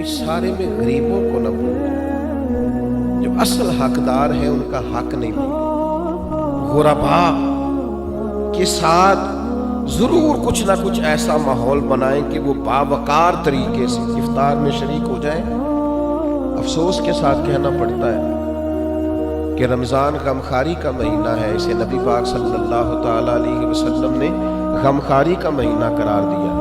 اس سارے میں غریبوں کو نہ بھولیں، جو اصل حقدار ہیں ان کا حق نہیں بھولیں۔ غربا کے ساتھ ضرور کچھ نہ کچھ ایسا ماحول بنائیں کہ وہ باوقار طریقے سے افطار میں شریک ہو جائیں۔ افسوس کے ساتھ کہنا پڑتا ہے کہ رمضان غمخواری کا مہینہ ہے، اسے نبی پاک صلی اللہ تعالیٰ علیہ وسلم نے غمخواری کا مہینہ قرار دیا۔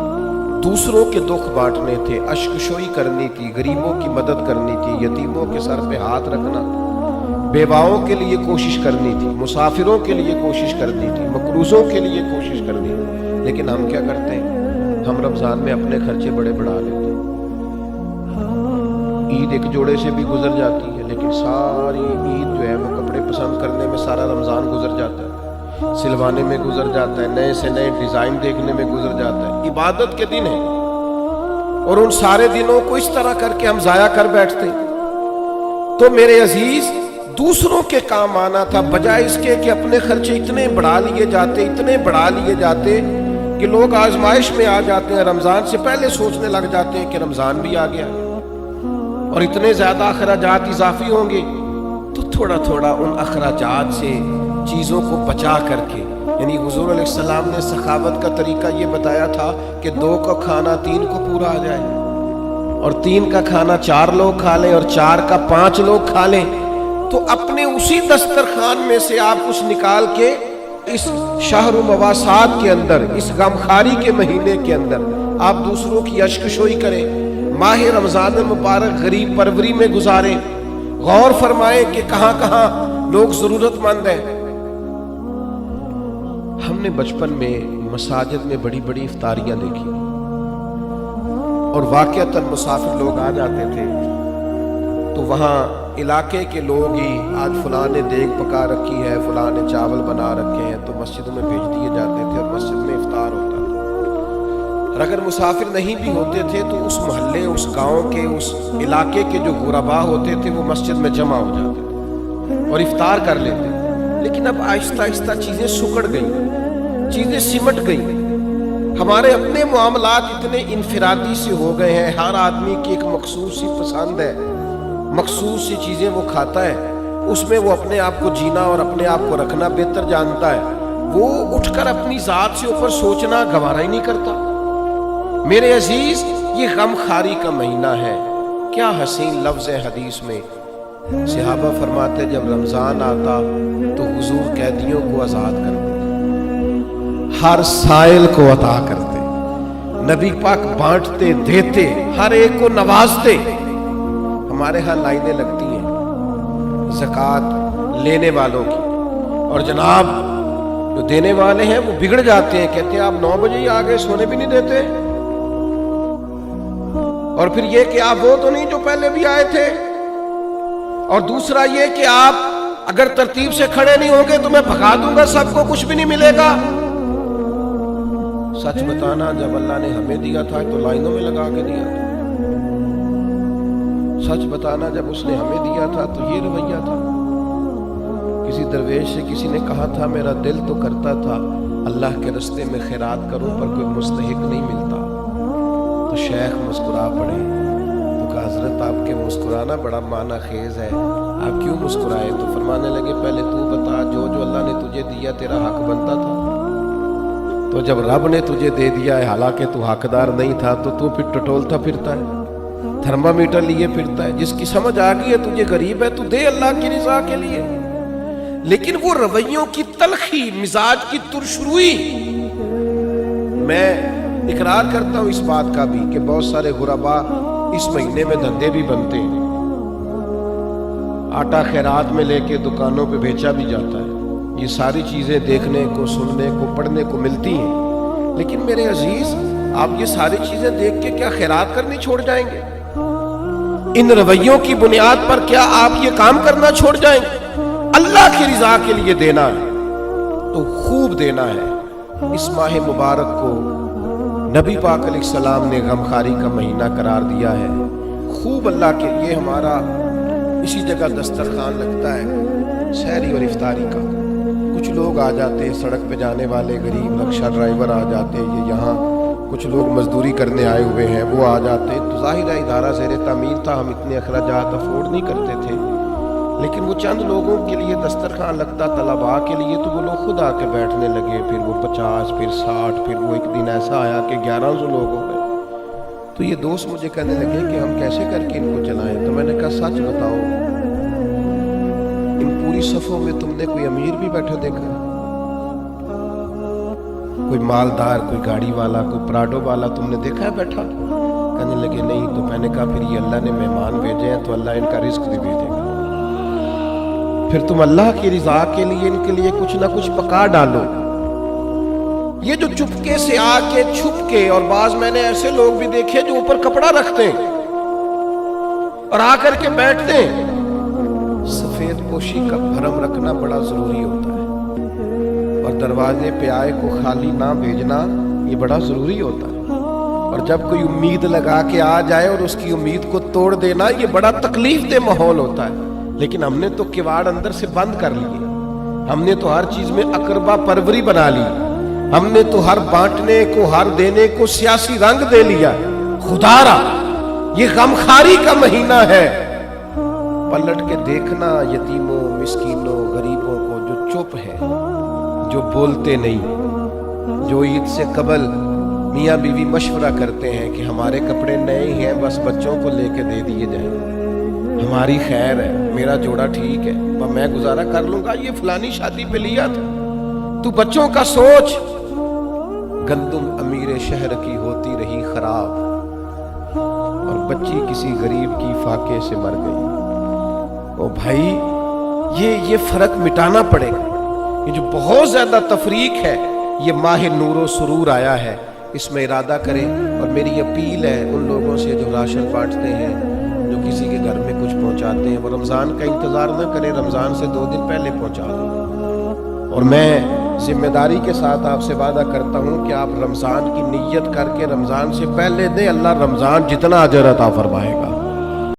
دوسروں کے دکھ بانٹنے تھے، اشک شوئی کرنی تھی، غریبوں کی مدد کرنی تھی، یتیموں کے سر پہ ہاتھ رکھنا، بیواؤں کے لیے کوشش کرنی تھی، مسافروں کے لیے کوشش کرنی تھی، مقروضوں کے لیے کوشش کرنی تھی۔ لیکن ہم کیا کرتے ہیں؟ ہم رمضان میں اپنے خرچے بڑے بڑھا لیتے ہیں۔ عید ایک جوڑے سے بھی گزر جاتی ہے، لیکن ساری عید جو ہے وہ کپڑے پسند کرنے میں سارا رمضان گزر جاتا ہے، سلوانے میں گزر جاتا ہے، نئے سے نئے ڈیزائن دیکھنے میں گزر جاتا ہے۔ عبادت کے دن ہیں اور ان سارے دنوں کو اس طرح کر کے ہم ضائع کر بیٹھتے ہیں۔ تو میرے عزیز، دوسروں کے کام آنا تھا، بجائے اس کے کہ اپنے خرچے اتنے بڑھا لیے جاتے کہ لوگ آزمائش میں آ جاتے ہیں، رمضان سے پہلے سوچنے لگ جاتے ہیں کہ رمضان بھی آ گیا اور اتنے زیادہ اخراجات اضافی ہوں گے۔ تو تھوڑا تھوڑا ان اخراجات سے چیزوں کو بچا کر کے، یعنی حضور علیہ السلام نے سخاوت کا طریقہ یہ بتایا تھا کہ 2 کا کھانا 3 کو پورا آ جائے، اور 3 کا کھانا 4 لوگ کھا لیں، اور 4 کا 5 لوگ کھا لیں۔ تو اپنے اسی دسترخوان میں سے آپ کچھ نکال کے اس شہر مواسات کے اندر، اس غمخواری کے مہینے کے اندر آپ دوسروں کی اشک شوئی کریں، ماہ رمضان المبارک غریب پروری میں گزاریں، غور فرمائیں کہ کہاں کہاں لوگ ضرورت مند ہیں۔ ہم نے بچپن میں مساجد میں بڑی بڑی افطاریاں دیکھی، اور واقعتاً مسافر لوگ آ جاتے تھے تو وہاں علاقے کے لوگ ہی، آج فلاں نے دیگ پکا رکھی ہے، فلاں نے چاول بنا رکھے ہیں، تو مسجدوں میں بھیج دیے جاتے تھے اور مسجد میں افطار ہوتا تھا۔ اور اگر مسافر نہیں بھی ہوتے تھے تو اس محلے، اس گاؤں کے، اس علاقے کے جو غربا ہوتے تھے وہ مسجد میں جمع ہو جاتے تھے اور افطار کر لیتے تھے۔ لیکن اب آہستہ آہستہ چیزیں سکڑ گئیں، چیزیں سمٹ گئیں، ہمارے اپنے معاملات اتنے انفرادی سے ہو گئے ہیں، ہر آدمی کی ایک مخصوص سی پسند ہے، مخصوص سی چیزیں وہ کھاتا ہے، اس میں وہ اپنے آپ کو جینا اور اپنے آپ کو رکھنا بہتر جانتا ہے، وہ اٹھ کر اپنی ذات سے اوپر سوچنا گوارا ہی نہیں کرتا۔ میرے عزیز، یہ غمخواری کا مہینہ ہے۔ کیا حسین لفظ ہے حدیث میں، صحابہ فرماتے جب رمضان آتا تو حضور قیدیوں کو آزاد کرتے، ہر سائل کو عطا کرتے، نبی پاک بانٹتے، دیتے، ہر ایک کو نوازتے۔ ہمارے ہاں لائنیں لگتی ہیں زکوٰۃ لینے والوں کی، اور جناب جو دینے والے ہیں وہ بگڑ جاتے ہیں، کہتے ہیں آپ 9 بجے ہی آگے، سونے بھی نہیں دیتے۔ اور پھر یہ کہ آپ وہ تو نہیں جو پہلے بھی آئے تھے، اور دوسرا یہ کہ آپ اگر ترتیب سے کھڑے نہیں ہوں گے تو میں بھگا دوں گا، سب کو کچھ بھی نہیں ملے گا۔ سچ بتانا، جب اللہ نے ہمیں دیا تھا تو لائنوں میں لگا کے دیا تھا۔ سچ بتانا، جب اس نے ہمیں دیا تھا تو یہ رویہ تھا۔ کسی درویش سے کسی نے کہا تھا میرا دل تو کرتا تھا اللہ کے رستے میں خیرات کروں پر کوئی مستحق نہیں ملتا، تو شیخ مسکرا پڑے، تو کہا حضرت آپ کے مسکرانا بڑا معنی خیز ہے، آپ کیوں مسکرائے؟ تو فرمانے لگے پہلے تو بتا، جو جو اللہ نے تجھے دیا تیرا حق بنتا تھا؟ تو جب رب نے تجھے دے دیا ہے، حالانکہ تو حقدار نہیں تھا، تو پھر ٹٹولتا پھرتا ہے، تھرمامیٹر لیے پھرتا ہے۔ جس کی سمجھ آ گئی ہے تجھے غریب ہے، تو دے اللہ کی رضا کے لیے۔ لیکن وہ رویوں کی تلخی، مزاج کی ترشروئی، میں اقرار کرتا ہوں اس بات کا بھی کہ بہت سارے غربا اس مہینے میں دھندے بھی بنتے ہیں، آٹا خیرات میں لے کے دکانوں پہ بیچا بھی جاتا ہے۔ یہ ساری چیزیں دیکھنے کو، سننے کو، پڑھنے کو ملتی ہیں، لیکن میرے عزیز، آپ یہ ساری چیزیں دیکھ کے کیا خیرات کرنی چھوڑ جائیں گے؟ ان رویوں کی بنیاد پر کیا آپ یہ کام کرنا چھوڑ جائیں گے؟ اللہ کی رضا کے لیے دینا ہے تو خوب دینا ہے۔ اس ماہ مبارک کو نبی پاک علیہ السلام نے غمخواری کا مہینہ قرار دیا ہے، خوب اللہ کے لیے۔ ہمارا اسی جگہ دسترخوان لگتا ہے سحری اور افطاری کا، کچھ لوگ آ جاتے ہیں، سڑک پہ جانے والے غریب رکشہ ڈرائیور آ جاتے ہیں، یہ یہاں کچھ لوگ مزدوری کرنے آئے ہوئے ہیں وہ آ جاتے ہیں، تو ظاہر ہے ادارہ زیر تعمیر تھا، ہم اتنے اخراجات افورڈ نہیں کرتے تھے، لیکن وہ چند لوگوں کے لیے دسترخوان لگتا طلباء کے لیے، تو وہ لوگ خود آ کے بیٹھنے لگے، پھر وہ 50، پھر 60، پھر وہ ایک دن ایسا آیا کہ 1100 لوگ ہو گئے۔ تو یہ دوست مجھے کہنے لگے کہ ہم کیسے کر کے ان کو چلائیں؟ تو میں نے کہا سچ بتاؤ، ان پوری صفوں میں تم نے کوئی امیر بھی بیٹھا دیکھا؟ کوئی مالدار، کوئی گاڑی والا، کوئی پراڈو والا تم نے دیکھا ہے بیٹھا؟ کہنے لگے نہیں۔ تو میں نے کہا پھر یہ اللہ نے مہمان بھیجے ہیں تو اللہ ان کا رزق بھی بھیجے گا، پھر تم اللہ کی رضا کے لیے ان کے لیے کچھ نہ کچھ پکا ڈالو۔ یہ جو چپکے سے آ کے چھپ کے، اور بعض میں نے ایسے لوگ بھی دیکھے جو اوپر کپڑا رکھتے ہیں اور آ کر کے بیٹھتے ہیں، سفید پوشی کا بھرم رکھنا بڑا ضروری ہوتا ہے، اور دروازے پہ آئے کو خالی نہ بھیجنا یہ بڑا ضروری ہوتا ہے، اور جب کوئی امید لگا کے آ جائے اور اس کی امید کو توڑ دینا یہ بڑا تکلیف دہ ماحول ہوتا ہے۔ لیکن ہم نے تو کواڑ اندر سے بند کر لیے، ہم نے تو ہر چیز میں اقربا پروری بنا لی، ہم نے تو ہر بانٹنے کو، ہر دینے کو سیاسی رنگ دے لیا۔ خدا را یہ غمخاری کا مہینہ ہے، پلٹ کے دیکھنا یتیموں، مسکینوں، غریبوں کو جو چپ ہے، جو بولتے نہیں، جو عید سے قبل میاں بیوی مشورہ کرتے ہیں کہ ہمارے کپڑے نئے ہیں بس بچوں کو لے کے دے دیے جائیں، ہماری خیر ہے، میرا جوڑا ٹھیک ہے، میں گزارا کر لوں گا، یہ فلانی شادی پہ لیا تھا، تو بچوں کا سوچ۔ گندم امیر شہر کی ہوتی رہی خراب، اور بچی کسی غریب کی فاقے سے مر گئی۔ او بھائی یہ فرق مٹانا پڑے گا، یہ جو بہت زیادہ تفریق ہے، یہ ماہ نور و سرور آیا ہے، اس میں ارادہ کریں۔ اور میری اپیل ہے ان لوگوں سے جو راشن بانٹتے ہیں، جو کسی کے گھر میں کچھ پہنچاتے ہیں، وہ رمضان کا انتظار نہ کریں، رمضان سے 2 دن پہلے پہنچا دیں۔ اور میں ذمہ داری کے ساتھ آپ سے وعدہ کرتا ہوں کہ آپ رمضان کی نیت کر کے رمضان سے پہلے دیں، اللہ رمضان جتنا اجر عطا فرمائے گا۔